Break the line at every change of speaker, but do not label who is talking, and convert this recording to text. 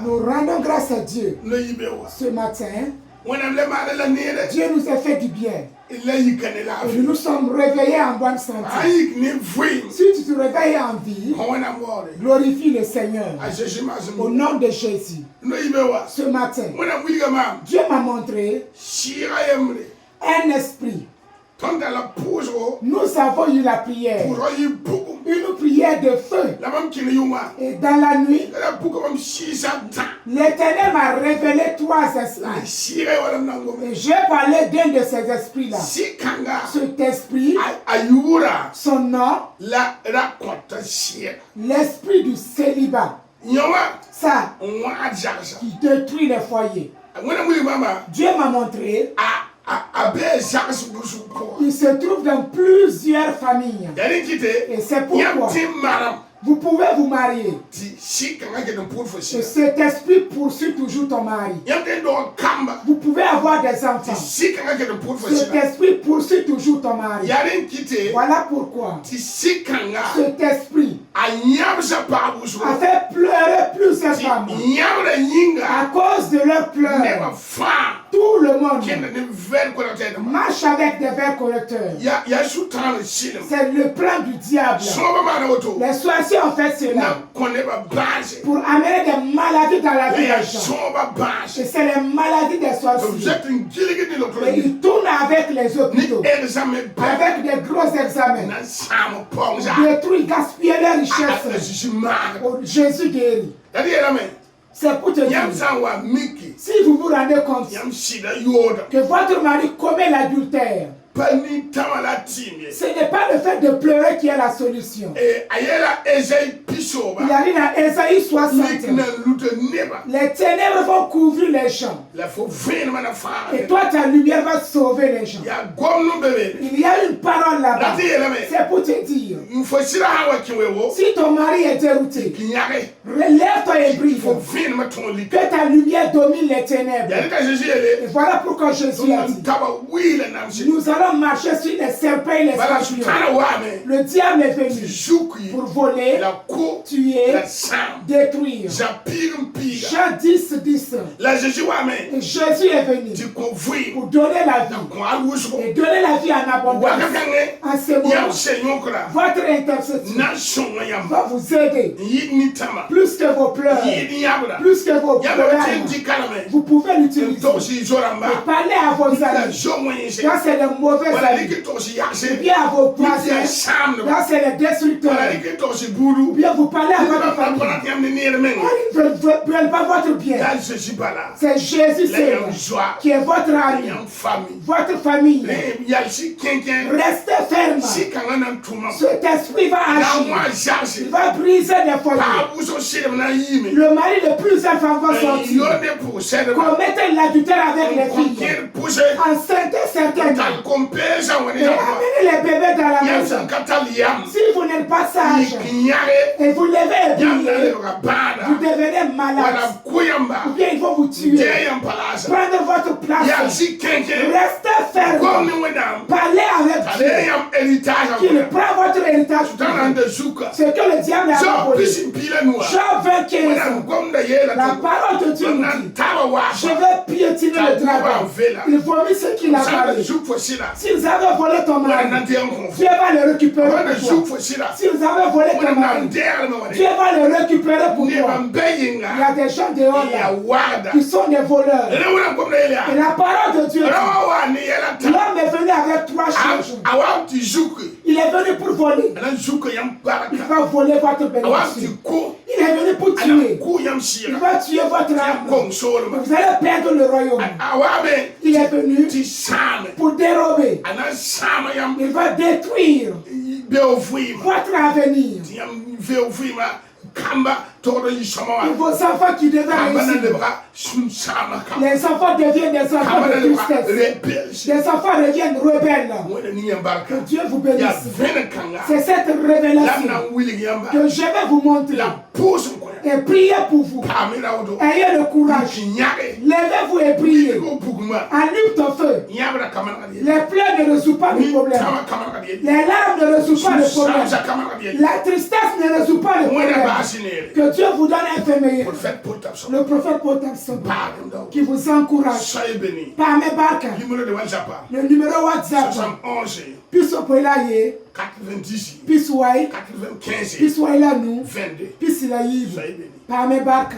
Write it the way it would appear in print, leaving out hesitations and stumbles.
Nous rendons grâce à Dieu. Ce matin, Dieu nous a fait du bien. Et nous nous sommes réveillés en bonne santé. Si tu te réveilles en vie, glorifie le Seigneur. Au nom de Jésus. Ce matin, Dieu m'a montré un esprit. Nous avons eu la prière. Une prière de feu. Et dans la nuit, l'Éternel m'a révélé 3 esprits. Et j'ai parlé d'un de ces esprits-là. Cet esprit, son nom, l'esprit du célibat. Ça, qui détruit les foyers. Dieu m'a montré. Il se trouve dans plusieurs familles. Et c'est pourquoi vous pouvez vous marier. Et cet esprit poursuit toujours ton mari. Vous pouvez avoir des enfants. Cet esprit poursuit toujours ton mari. Voilà pourquoi cet esprit a fait pleurer plusieurs femmes à cause de leurs pleurs. Tout le monde marche avec des verres correcteurs. C'est le plan du diable. Les sorciers ont fait cela pour amener des maladies dans la vie des gens. Et c'est les maladies des sorciers. Et ils tournent avec les hôpitaux, avec des gros examens, détruire, gaspiller les richesses. Jésus guérit. C'est pour te dire, si vous vous rendez compte que votre mari commet l'adultère, ce n'est pas le fait de pleurer qui est la solution. Il arrive à Ésaïe 60. Les ténèbres vont couvrir les gens. Et toi, ta lumière va sauver les gens. Il y a une parole là-bas. C'est pour te dire, si ton mari est dérouté, relève-toi et brille. Que ta lumière domine les ténèbres. Et voilà pourquoi Jésus a dit, nous allons marcher sur les serpents et les scorpions. Le diable est venu pour voler, tuer, détruire. Jean 10, 10. Et Jésus est venu pour donner la vie. Et donner la vie en abondance. En ce moment, votre intercession va vous aider. Plus que vos pleurs, plus que vos problèmes, vous pouvez l'utiliser. Et parler à vos amis. Quand c'est le mauvais amis, ou bien à vos voisins, là c'est les destructeurs, ou bien vous parlez à votre famille, ils ne veulent pas votre bien. C'est Jésus qui est votre ami, votre famille. Restez ferme. Cet esprit va agir, il va briser des foyers. Le mari de plusieurs femmes va sortir, commettez l'adultère avec les filles, enceinte certaines. Et amenez les bébés dans la maison. Si vous n'êtes pas sage et vous levez et brillez, vous devenez malade. Ou bien ils vont vous tuer. Prenez votre place. Restez ferme. Parlez avec Dieu. Qu'il prend votre héritage. C'est que le diable a volé. Jean 25. La parole de Dieu nous dit, je vais piétiner le dragon. Il vomit ce qu'il a parlé. S'ils avaient volé ton mari, Dieu va le récupérer pour toi. S'ils avaient volé ton mari, Dieu va le récupérer pour toi. Il y a des gens dehors là qui sont des voleurs. Et la parole de Dieu dit, l'homme est venu avec 3 choses. Il est venu pour voler. Il va voler votre bénédiction. Il est venu pour tuer. Il va tuer votre âme. Vous allez perdre le royaume. Il est venu pour dérober. Il va détruire votre avenir. Et vos enfants qui devaient réussir. Les enfants deviennent des enfants de tristesse. Les enfants deviennent rebelles. Que Dieu vous bénisse. C'est cette révélation que je vais vous montrer. et prier pour vous. Ayez le courage. Levez-vous et priez. Allume ton feu. Les pleurs ne résout pas le problème. Les larmes ne résout pas le problème. La tristesse ne résout pas le problème. Que Dieu vous donne un feu meilleur. Le prophète Potamson qui vous encourage. Par mes barques. Le numéro WhatsApp. Puis au Poelaye.
90.
Puis
95.
Puis là nous.
22.
Puis la Yves. Par mes barques.